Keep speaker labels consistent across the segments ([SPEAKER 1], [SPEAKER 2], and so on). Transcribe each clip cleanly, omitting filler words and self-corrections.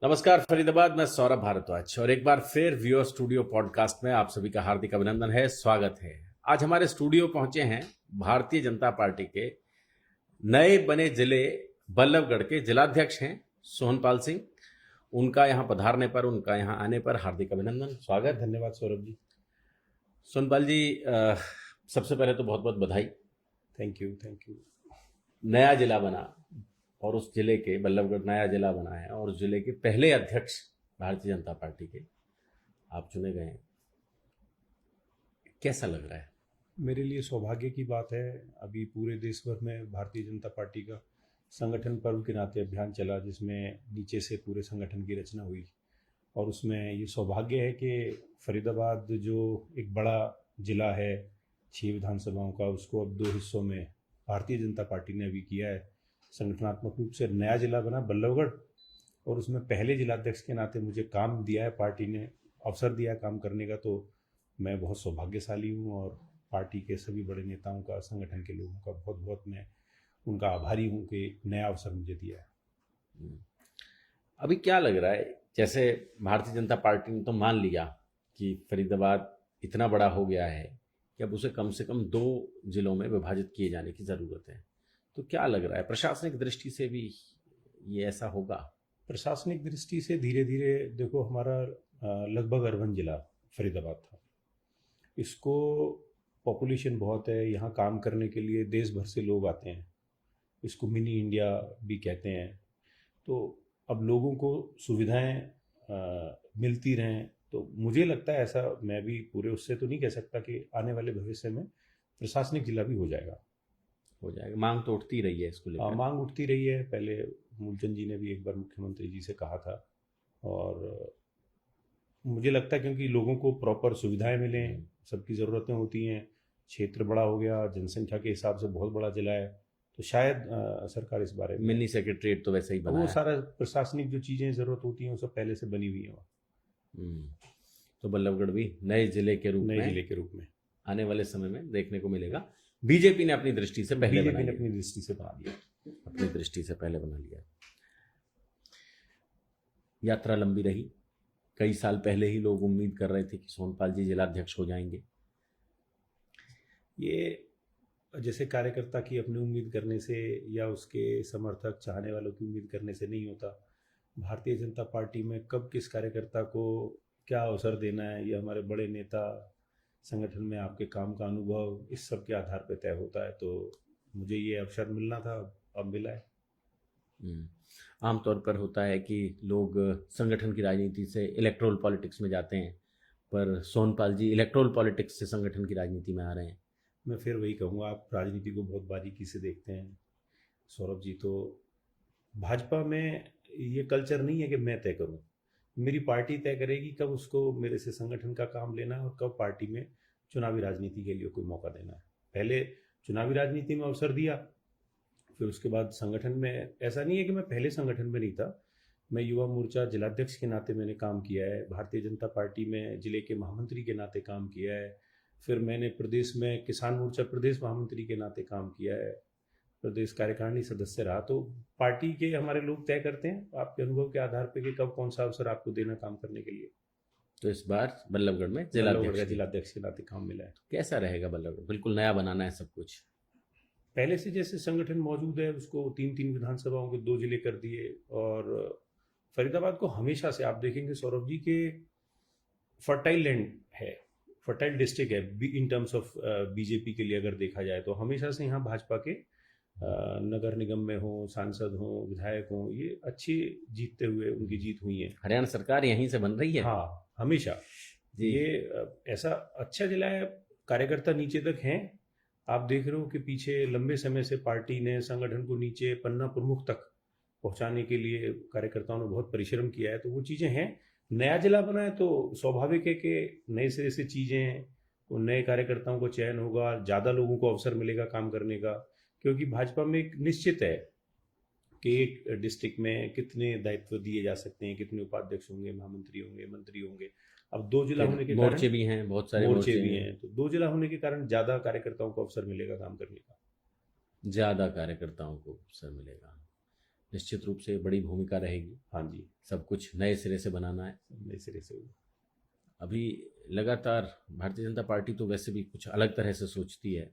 [SPEAKER 1] नमस्कार फरीदाबाद, मैं सौरभ भारद्वाज और एक बार फिर व्यूअर स्टूडियो पॉडकास्ट में आप सभी का हार्दिक अभिनंदन है, स्वागत है। आज हमारे स्टूडियो पहुंचे हैं भारतीय जनता पार्टी के नए बने जिले बल्लभगढ़ के जिलाध्यक्ष हैं सोहनपाल सिंह। उनका यहाँ पधारने पर, उनका यहाँ आने पर हार्दिक अभिनंदन, स्वागत।
[SPEAKER 2] धन्यवाद सौरभ जी।
[SPEAKER 1] सोहनपाल जी, सबसे पहले तो बहुत बहुत बधाई।
[SPEAKER 2] Thank you thank you.
[SPEAKER 1] नया जिला बना और उस जिले के, बल्लभगढ़ नया जिला बना है और उस जिले के पहले अध्यक्ष भारतीय जनता पार्टी के आप चुने गए हैं, कैसा लग रहा है?
[SPEAKER 2] मेरे लिए सौभाग्य की बात है। अभी पूरे देश भर में भारतीय जनता पार्टी का संगठन पर्व के नाते अभियान चला, जिसमें नीचे से पूरे संगठन की रचना हुई और उसमें ये सौभाग्य है कि फरीदाबाद जो एक बड़ा ज़िला है 6 विधानसभाओं का, उसको अब 2 हिस्सों में भारतीय जनता पार्टी ने अभी किया है। संगठनात्मक रूप से नया जिला बना बल्लभगढ़ और उसमें पहले जिलाध्यक्ष के नाते मुझे काम दिया है, पार्टी ने अवसर दिया है काम करने का, तो मैं बहुत सौभाग्यशाली हूँ और पार्टी के सभी बड़े नेताओं का, संगठन के लोगों का बहुत बहुत मैं उनका आभारी हूँ कि नया अवसर मुझे दिया है।
[SPEAKER 1] अभी क्या लग रहा है, जैसे भारतीय जनता पार्टी ने तो मान लिया कि फरीदाबाद इतना बड़ा हो गया है कि अब उसे कम से कम 2 जिलों में विभाजित किए जाने की ज़रूरत है, तो क्या लग रहा है प्रशासनिक दृष्टि से भी ये ऐसा होगा?
[SPEAKER 2] प्रशासनिक दृष्टि से धीरे धीरे देखो, हमारा लगभग अर्बन जिला फरीदाबाद था। इसको पॉपुलेशन बहुत है, यहाँ काम करने के लिए देश भर से लोग आते हैं, इसको मिनी इंडिया भी कहते हैं। तो अब लोगों को सुविधाएं मिलती रहें, तो मुझे लगता है ऐसा, मैं भी पूरे उससे तो नहीं कह सकता कि आने वाले भविष्य में प्रशासनिक जिला भी हो जाएगा।
[SPEAKER 1] मांग तो उठती रही है इसको लेकर।
[SPEAKER 2] मांग उठती रही है। पहले मूलचंद जी ने भी एक बार मुख्यमंत्री जी से कहा था और मुझे लगता है क्योंकि लोगों को प्रॉपर सुविधाएं मिलें, सबकी ज़रूरतें होती हैं, क्षेत्र बड़ा हो गया, जनसंख्या के हिसाब से बहुत बड़ा जिला है, तो शायद सरकार इस बारे में,
[SPEAKER 1] मिनी सेक्रेटरीट तो वैसे ही बना
[SPEAKER 2] वो
[SPEAKER 1] है।
[SPEAKER 2] सारा प्रशासनिक जो चीज़ें ज़रूरत होती हैं वो सब पहले से बनी हुई हैं।
[SPEAKER 1] तो बल्लभगढ़ भी नए जिले के रूप
[SPEAKER 2] में
[SPEAKER 1] आने वाले समय में देखने को मिलेगा। बीजेपी ने अपनी दृष्टि से पहले बना लिया,
[SPEAKER 2] अपनी दृष्टि से बना लिया,
[SPEAKER 1] अपनी दृष्टि से पहले बना लिया। यात्रा लंबी रही, कई साल पहले ही लोग उम्मीद कर रहे थे कि सोहनपाल जी जिलाध्यक्ष हो जाएंगे।
[SPEAKER 2] ये जैसे कार्यकर्ता की अपनी उम्मीद करने से या उसके समर्थक चाहने वालों की उम्मीद करने से नहीं होता। भारतीय जनता पार्टी में कब किस कार्यकर्ता को क्या अवसर देना है, ये हमारे बड़े नेता, संगठन में आपके काम का अनुभव, इस सब के आधार पर तय होता है। तो मुझे ये अवसर मिलना था, अब मिला है।
[SPEAKER 1] आमतौर पर होता है कि लोग संगठन की राजनीति से इलेक्ट्रोल पॉलिटिक्स में जाते हैं, पर सोहनपाल जी इलेक्ट्रोल पॉलिटिक्स से संगठन की राजनीति में आ रहे हैं।
[SPEAKER 2] मैं फिर वही कहूँगा, आप राजनीति को बहुत बारीकी से देखते हैं सौरभ जी। तो भाजपा में ये कल्चर नहीं है कि मैं तय करूँ, मेरी पार्टी तय करेगी कब उसको मेरे से संगठन का काम लेना है और कब पार्टी में चुनावी राजनीति के लिए कोई मौका देना है। पहले चुनावी राजनीति में अवसर दिया, फिर उसके बाद संगठन में। ऐसा नहीं है कि मैं पहले संगठन में नहीं था, मैं युवा मोर्चा जिलाध्यक्ष के नाते मैंने काम किया है, भारतीय जनता पार्टी में जिले के महामंत्री के नाते काम किया है, फिर मैंने प्रदेश में किसान मोर्चा प्रदेश महामंत्री के नाते काम किया है, प्रदेश कार्यकारिणी सदस्य रहा। तो पार्टी के हमारे लोग तय करते हैं आपके अनुभव के आधार पर कि कब कौन सा अवसर आपको देना काम करने के लिए।
[SPEAKER 1] तो इस बार बल्लभगढ़ में
[SPEAKER 2] जिलाध्यक्ष के नाते काम मिला है।
[SPEAKER 1] कैसा रहेगा बल्लभगढ़? बिल्कुल नया बनाना है सब कुछ।
[SPEAKER 2] पहले से जैसे संगठन मौजूद है उसको 3-3 विधानसभाओं के 2 जिले कर दिए। और फरीदाबाद को हमेशा से आप देखेंगे सौरभ जी के फर्टाइल लैंड है, फर्टाइल डिस्ट्रिक्ट है इन टर्म्स ऑफ बीजेपी के लिए अगर देखा जाए तो। हमेशा से यहाँ भाजपा के नगर निगम में हो, सांसद हो, विधायक हो, ये अच्छी जीतते हुए उनकी जीत हुई है।
[SPEAKER 1] हरियाणा सरकार यहीं से बन रही है।
[SPEAKER 2] हाँ, हमेशा ये ऐसा अच्छा जिला है, कार्यकर्ता नीचे तक हैं। आप देख रहे हो कि पीछे लंबे समय से पार्टी ने संगठन को नीचे पन्ना प्रमुख तक पहुंचाने के लिए कार्यकर्ताओं ने बहुत परिश्रम किया है, तो वो चीज़ें हैं। नया जिला बना है तो स्वाभाविक है कि नए सिरे से चीज़ें, वो नए कार्यकर्ताओं को चयन होगा, ज़्यादा लोगों को अवसर मिलेगा काम करने का, क्योंकि भाजपा में एक निश्चित है कि एक डिस्ट्रिक्ट में कितने दायित्व दिए जा सकते हैं, कितने उपाध्यक्ष होंगे, महामंत्री होंगे, मंत्री होंगे। अब 2 जिला होने के कारण
[SPEAKER 1] मोर्चे भी हैं, बहुत सारे
[SPEAKER 2] मोर्चे भी हैं, तो 2 जिला होने के कारण ज़्यादा कार्यकर्ताओं को अवसर मिलेगा काम करने का।
[SPEAKER 1] ज़्यादा कार्यकर्ताओं को अवसर मिलेगा। निश्चित रूप से बड़ी भूमिका रहेगी।
[SPEAKER 2] हाँ जी,
[SPEAKER 1] सब कुछ नए सिरे से बनाना है।
[SPEAKER 2] नए सिरे से।
[SPEAKER 1] अभी लगातार भारतीय जनता पार्टी तो वैसे भी कुछ अलग तरह से सोचती है,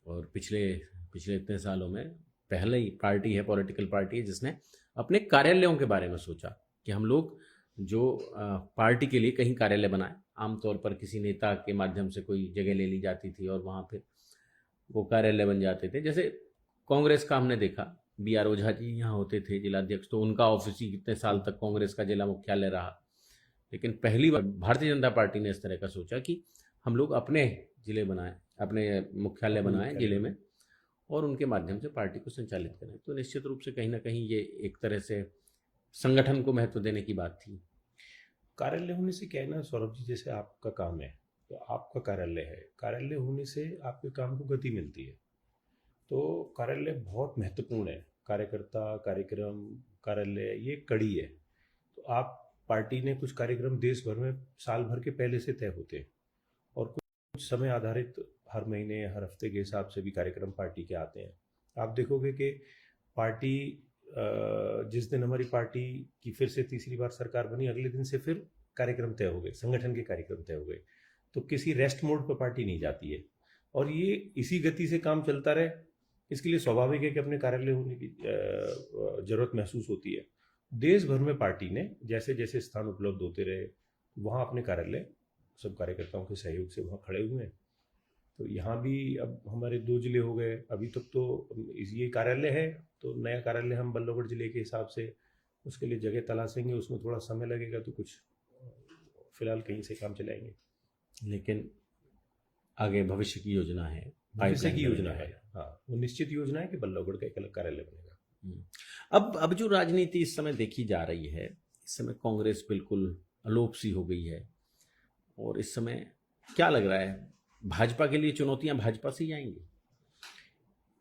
[SPEAKER 1] और पिछले पिछले इतने सालों में पहले ही पार्टी है, पॉलिटिकल पार्टी है जिसने अपने कार्यालयों के बारे में सोचा कि हम लोग जो पार्टी के लिए कहीं कार्यालय बनाए। आमतौर पर किसी नेता के माध्यम से कोई जगह ले ली जाती थी और वहाँ पे वो कार्यालय बन जाते थे। जैसे कांग्रेस का हमने देखा, B.R. ओझा जी यहाँ होते थे जिलाध्यक्ष, तो उनका ऑफिस ही कितने साल तक कांग्रेस का जिला मुख्यालय रहा। लेकिन पहली बार भारतीय जनता पार्टी ने इस तरह का सोचा कि हम लोग अपने जिले बनाएं, अपने मुख्यालय बनाएं जिले में, और उनके माध्यम से पार्टी को संचालित करें। तो निश्चित रूप से कहीं ना कहीं ये एक तरह से संगठन को महत्व देने की बात थी।
[SPEAKER 2] कार्यालय होने से क्या है ना सौरभ जी, जैसे आपका काम है तो आपका कार्यालय है, कार्यालय होने से आपके काम को गति मिलती है। तो कार्यालय बहुत महत्वपूर्ण है। कार्यकर्ता, कार्यक्रम, कार्यालय ये कड़ी है। तो आप पार्टी ने कुछ कार्यक्रम देश भर में साल भर के पहले से तय होते हैं, और कुछ समय आधारित हर महीने, हर हफ्ते के हिसाब से भी कार्यक्रम पार्टी के आते हैं। आप देखोगे कि पार्टी जिस दिन हमारी पार्टी की फिर से तीसरी बार सरकार बनी, अगले दिन से फिर कार्यक्रम तय हो गए, संगठन के कार्यक्रम तय हो गए। तो किसी रेस्ट मोड पर पार्टी नहीं जाती है, और ये इसी गति से काम चलता रहे, इसके लिए स्वाभाविक है कि अपने कार्यालय होने की जरूरत महसूस होती है। देश भर में पार्टी ने जैसे जैसे स्थान उपलब्ध होते रहे, वहाँ अपने कार्यालय सब कार्यकर्ताओं के सहयोग से वहाँ खड़े हुए हैं। तो यहाँ भी अब हमारे 2 जिले हो गए। अभी तक तो ये कार्यालय है, तो नया कार्यालय हम बल्लभगढ़ जिले के हिसाब से उसके लिए जगह तलाशेंगे, उसमें थोड़ा समय लगेगा, तो कुछ फिलहाल कहीं से काम चलाएंगे।
[SPEAKER 1] लेकिन आगे भविष्य की योजना है,
[SPEAKER 2] भविष्य की
[SPEAKER 1] pipeline
[SPEAKER 2] योजना
[SPEAKER 1] बनेगा।
[SPEAKER 2] है। हाँ, वो निश्चित योजना है कि बल्लभगढ़ का एक अलग कार्यालय बनेगा।
[SPEAKER 1] अब जो राजनीति इस समय देखी जा रही है, इस समय कांग्रेस बिल्कुल अलोप सी हो गई है, और इस समय क्या लग रहा है, भाजपा के लिए चुनौतियां भाजपा से ही आएंगी?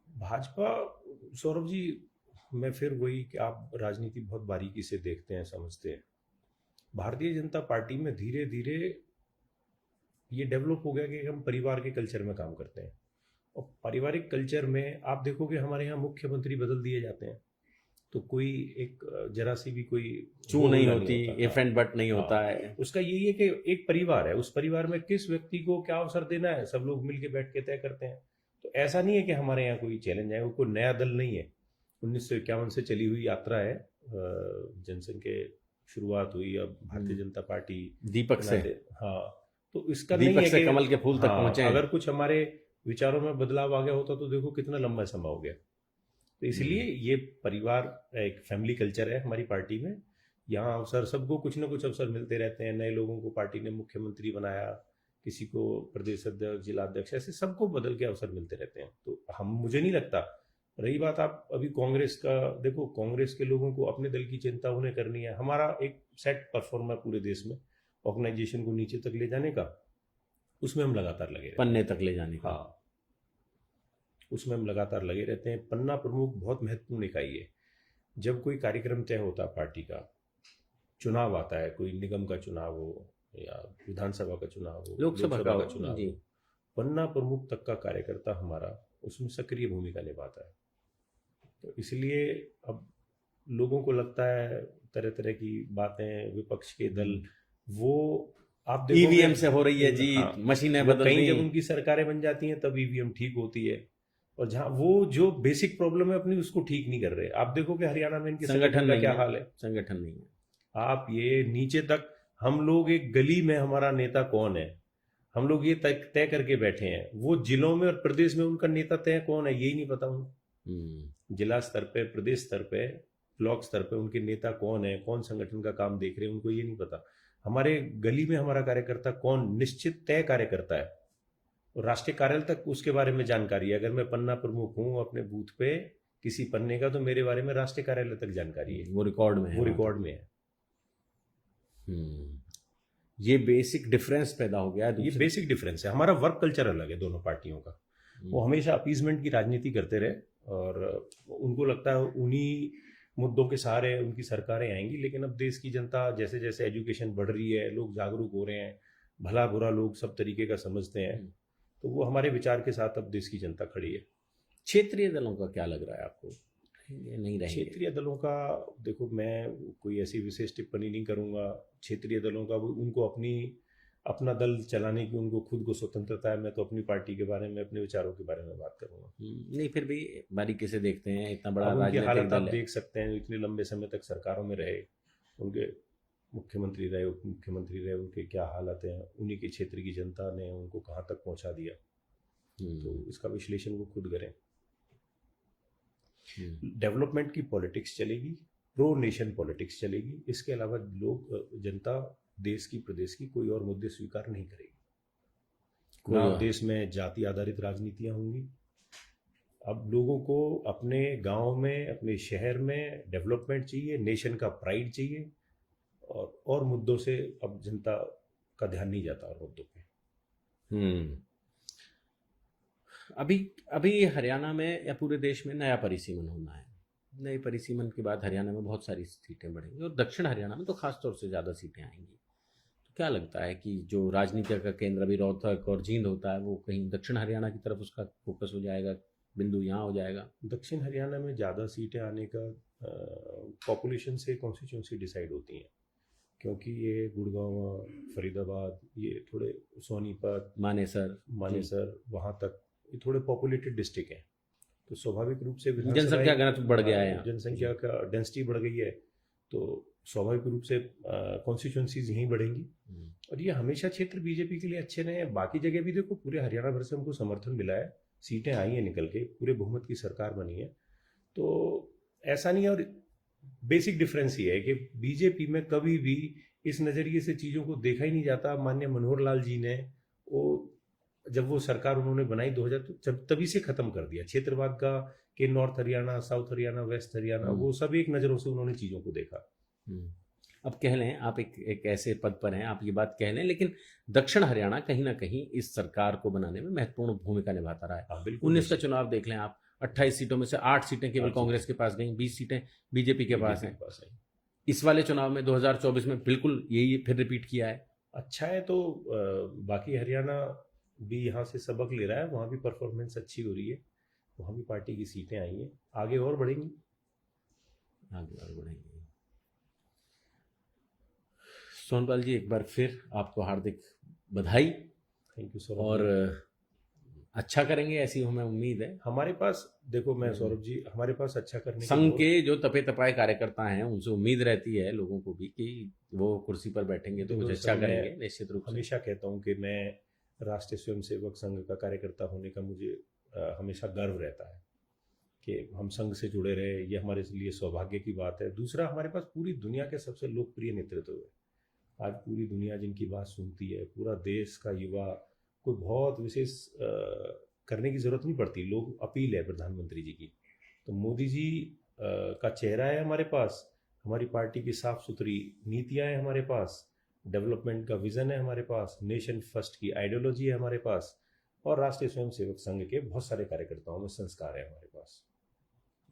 [SPEAKER 2] भाजपा, सौरभ जी, मैं फिर वही कि आप राजनीति बहुत बारीकी से देखते हैं, समझते हैं। भारतीय जनता पार्टी में धीरे धीरे ये डेवलप हो गया कि हम परिवार के कल्चर में काम करते हैं, और पारिवारिक कल्चर में आप देखोगे हमारे यहाँ मुख्यमंत्री बदल दिए जाते हैं, तो कोई एक जरा सी भी कोई
[SPEAKER 1] चू नहीं
[SPEAKER 2] होता
[SPEAKER 1] होती,
[SPEAKER 2] हाँ।
[SPEAKER 1] इफ एंड बट नहीं होता
[SPEAKER 2] हाँ,
[SPEAKER 1] है।
[SPEAKER 2] उसका यही है कि एक परिवार है, उस परिवार में किस व्यक्ति को क्या अवसर देना है, सब लोग मिलके बैठ के तय करते हैं। तो ऐसा नहीं है कि हमारे यहाँ कोई चैलेंज है, वो कोई नया दल नहीं है। 1951 से चली हुई यात्रा है, जनसंघ के शुरुआत हुई, अब भारतीय जनता पार्टी
[SPEAKER 1] दीपक से,
[SPEAKER 2] हाँ, तो इसका नहीं
[SPEAKER 1] दीपक
[SPEAKER 2] है
[SPEAKER 1] से
[SPEAKER 2] कि
[SPEAKER 1] कमल के फूल तक
[SPEAKER 2] हाँ,
[SPEAKER 1] पहुंचे हैं।
[SPEAKER 2] अगर कुछ हमारे विचारों में बदलाव आ गया होता तो देखो कितना लंबा समय हो गया। तो इसलिए ये परिवार, एक फैमिली कल्चर है हमारी पार्टी में। यहाँ अवसर, सबको कुछ ना कुछ अवसर मिलते रहते हैं। नए लोगों को पार्टी ने मुख्यमंत्री बनाया, किसी को प्रदेश अध्यक्ष, जिलाध्यक्ष, ऐसे सबको बदल के अवसर मिलते रहते हैं। तो मुझे नहीं लगता। रही बात आप अभी कांग्रेस का देखो, कांग्रेस के लोगों को अपने दल की चिंता उन्हें करनी है। हमारा एक सेट परफॉर्मर पूरे देश में ऑर्गेनाइजेशन को नीचे तक ले जाने का, उसमें हम लगातार लगे रहते हैं।
[SPEAKER 1] पन्ने तक ले जाने का।
[SPEAKER 2] हाँ, उसमें हम लगातार लगे रहते हैं। पन्ना प्रमुख बहुत महत्वपूर्ण इकाई है। जब कोई कार्यक्रम तय होता है पार्टी का, चुनाव आता है, कोई निगम का चुनाव हो या विधानसभा का चुनाव हो,
[SPEAKER 1] लोकसभा का
[SPEAKER 2] चुनाव
[SPEAKER 1] जी।
[SPEAKER 2] हो, पन्ना प्रमुख तक का कार्यकर्ता हमारा उसमें सक्रिय भूमिका निभाता है। तो इसलिए अब लोगों को लगता है तरह तरह की बातें, विपक्ष के दल, वो आप देखोगे
[SPEAKER 1] ईवीएम से हो रही है जी,
[SPEAKER 2] हाँ,
[SPEAKER 1] मशीनें
[SPEAKER 2] वो
[SPEAKER 1] बदल
[SPEAKER 2] कहीं
[SPEAKER 1] रही
[SPEAKER 2] जब उनकी सरकारें बन जाती हैं तब ईवीएम ठीक होती है, और जहां वो जो बेसिक प्रॉब्लम है अपनी, उसको ठीक नहीं कर रहे। आप देखोगे हरियाणा में इनके संगठन का क्या हाल है।
[SPEAKER 1] संगठन नहीं है।
[SPEAKER 2] आप ये नीचे तक, हम लोग एक गली में हमारा नेता कौन है, हम लोग ये तय करके बैठे हैं। वो जिलों में और प्रदेश में उनका नेता तय कौन है, यही नहीं पता उनको। जिला स्तर पे, प्रदेश स्तर पे, ब्लॉक स्तर पे उनके नेता कौन है, कौन संगठन का काम देख रहे हैं, उनको ये नहीं पता। हमारे गली में हमारा कार्यकर्ता कौन, निश्चित तय कार्यकर्ता है, और राष्ट्रीय कार्यालय तक उसके बारे में जानकारी है। अगर मैं पन्ना प्रमुख हूँ अपने बूथ पे किसी पन्ने का, तो मेरे बारे में राष्ट्रीय कार्यालय तक जानकारी है,
[SPEAKER 1] वो रिकॉर्ड में है,
[SPEAKER 2] वो रिकॉर्ड में है।
[SPEAKER 1] ये बेसिक डिफरेंस पैदा हो गया है।
[SPEAKER 2] ये बेसिक डिफरेंस है। हमारा वर्क कल्चर अलग है दोनों पार्टियों का। वो हमेशा अपीजमेंट की राजनीति करते रहे, और उनको लगता है उन्हीं मुद्दों के सहारे उनकी सरकारें आएंगी। लेकिन अब देश की जनता, जैसे जैसे एजुकेशन बढ़ रही है, लोग जागरूक हो रहे हैं, भला बुरा लोग सब तरीके का समझते हैं, तो वो हमारे विचार के साथ अब देश की जनता खड़ी है।
[SPEAKER 1] क्षेत्रीय दलों का क्या लग रहा है आपको? ये नहीं रहेंगे?
[SPEAKER 2] क्षेत्रीय दलों का, देखो मैं कोई ऐसी विशेष टिप्पणी नहीं करूंगा। क्षेत्रीय दलों का उनको अपना दल चलाने की उनको खुद को स्वतंत्रता है। मैं तो अपनी पार्टी के बारे में, अपने विचारों के बारे में बात करूंगा।
[SPEAKER 1] नहीं, फिर भी बारीकी से देखते हैं, इतना बड़ा
[SPEAKER 2] अब उनकी
[SPEAKER 1] राजनीतिक
[SPEAKER 2] हालत आप
[SPEAKER 1] दल है।
[SPEAKER 2] देख सकते हैं, इतने लंबे समय तक सरकारों में रहे, उनके मुख्यमंत्री रहे, उप मुख्यमंत्री रहे, उनके क्या हालत है, उन्हीं के क्षेत्र की जनता ने उनको कहाँ तक पहुँचा दिया। तो इसका विश्लेषण वो खुद करें। डेवलपमेंट की पॉलिटिक्स चलेगी, प्रो नेशन पॉलिटिक्स चलेगी। इसके अलावा जनता देश की, प्रदेश की कोई और मुद्दे स्वीकार नहीं करेगी। ना देश में जाति आधारित राजनीतियां होंगी। अब लोगों को अपने गांव में, अपने शहर में डेवलपमेंट चाहिए, नेशन का प्राइड चाहिए, और मुद्दों से अब जनता का ध्यान नहीं जाता और मुद्दों पे।
[SPEAKER 1] अभी हरियाणा में या पूरे देश में नया परिसीमन होना है। नए परिसीमन के बाद हरियाणा में बहुत सारी सीटें बढ़ेंगी और दक्षिण हरियाणा में तो खास तौर से ज़्यादा सीटें आएंगी। तो क्या लगता है कि जो राजनीति का केंद्र अभी रोहतक और जींद होता है, वो कहीं दक्षिण हरियाणा की तरफ उसका फोकस हो जाएगा, बिंदु यहाँ हो जाएगा?
[SPEAKER 2] दक्षिण हरियाणा में ज़्यादा सीटें आने का पॉपुलेशन से कॉन्स्टिट्यूंसी डिसाइड होती हैं, क्योंकि ये गुड़गांव, फरीदाबाद, ये थोड़े सोनीपत, मानेसर वहाँ तक ये थोड़े पॉपुलेटेड डिस्ट्रिक्ट हैं। तो स्वाभाविक रूप से
[SPEAKER 1] जनसंख्या घनत्व बढ़ गया है,
[SPEAKER 2] जनसंख्या का डेंसिटी बढ़ गई है, तो स्वाभाविक रूप से कॉन्स्टिट्यूंसीज यहीं बढ़ेंगी। और ये हमेशा क्षेत्र बीजेपी के लिए अच्छे रहे हैं। बाकी जगह भी देखो, पूरे हरियाणा भर से हमको समर्थन मिला है, सीटें आई हैं निकल के, पूरे बहुमत की सरकार बनी है। तो ऐसा नहीं है। और बेसिक डिफरेंस ये है कि बीजेपी में कभी भी इस नज़रिए से चीज़ों को देखा ही नहीं जाता। माननीय मनोहर लाल जी ने जब वो सरकार उन्होंने बनाई 2000, तभी से खत्म कर दिया क्षेत्रवाद का, कि north Haryana, south Haryana, west Haryana, वो सब एक नज़रों से उन्होंने चीज़ों को देखा।
[SPEAKER 1] अब कह लें, आप एक ऐसे पद पर हैं, आप ये बात कह लें, लेकिन दक्षिण हरियाणा कहीं ना कहीं इस सरकार को बनाने में महत्वपूर्ण भूमिका निभाता रहा है। 19 का चुनाव देख लें आप, 28 सीटों में से 8 सीटें केवल कांग्रेस के पास गई, 20 सीटें बीजेपी के पास हैं। इस वाले चुनाव में 2024 में बिल्कुल यही फिर रिपीट किया है।
[SPEAKER 2] अच्छा है, तो बाकी हरियाणा भी यहाँ से सबक ले रहा है, वहाँ भी परफॉर्मेंस अच्छी हो रही है, वहाँ भी पार्टी की सीटें आई हैं, आगे और बढ़ेंगी।
[SPEAKER 1] सोनपाल जी, एक बार फिर आपको हार्दिक बधाई।
[SPEAKER 2] Thank you sir.
[SPEAKER 1] और अच्छा करेंगे ऐसी हमें उम्मीद है।
[SPEAKER 2] हमारे पास, देखो मैं सौरभ जी, हमारे पास अच्छा करने
[SPEAKER 1] संघ के जो तपे तपाए कार्यकर्ता हैं, उनसे उम्मीद रहती है लोगों को भी कि वो कुर्सी पर बैठेंगे तो कुछ अच्छा करेंगे, निश्चित रूप से।
[SPEAKER 2] हमेशा कहता हूँ कि मैं राष्ट्रीय स्वयंसेवक संघ का कार्यकर्ता होने का मुझे हमेशा गर्व रहता है कि हम संघ से जुड़े रहे। ये हमारे लिए सौभाग्य की बात है। दूसरा, हमारे पास पूरी दुनिया के सबसे लोकप्रिय नेतृत्व है। आज पूरी दुनिया जिनकी बात सुनती है, पूरा देश का युवा, कोई बहुत विशेष करने की जरूरत नहीं पड़ती। लोग अपील है प्रधानमंत्री जी की, तो मोदी जी का चेहरा है हमारे पास, हमारी पार्टी की साफ सुथरी नीतियां हैं हमारे पास, डेवलपमेंट का विजन है हमारे पास, नेशन फर्स्ट की आइडियोलॉजी है हमारे पास, और राष्ट्रीय स्वयंसेवक संघ के बहुत सारे कार्यकर्ताओं में संस्कार है हमारे पास।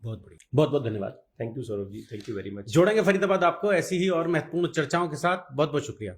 [SPEAKER 1] बहुत बढ़िया, बहुत बहुत धन्यवाद।
[SPEAKER 2] Thank you Saurabh ji, thank you very much.
[SPEAKER 1] जोड़ेंगे फरीदाबाद आपको ऐसी ही और महत्वपूर्ण चर्चाओं के साथ। बहुत बहुत शुक्रिया।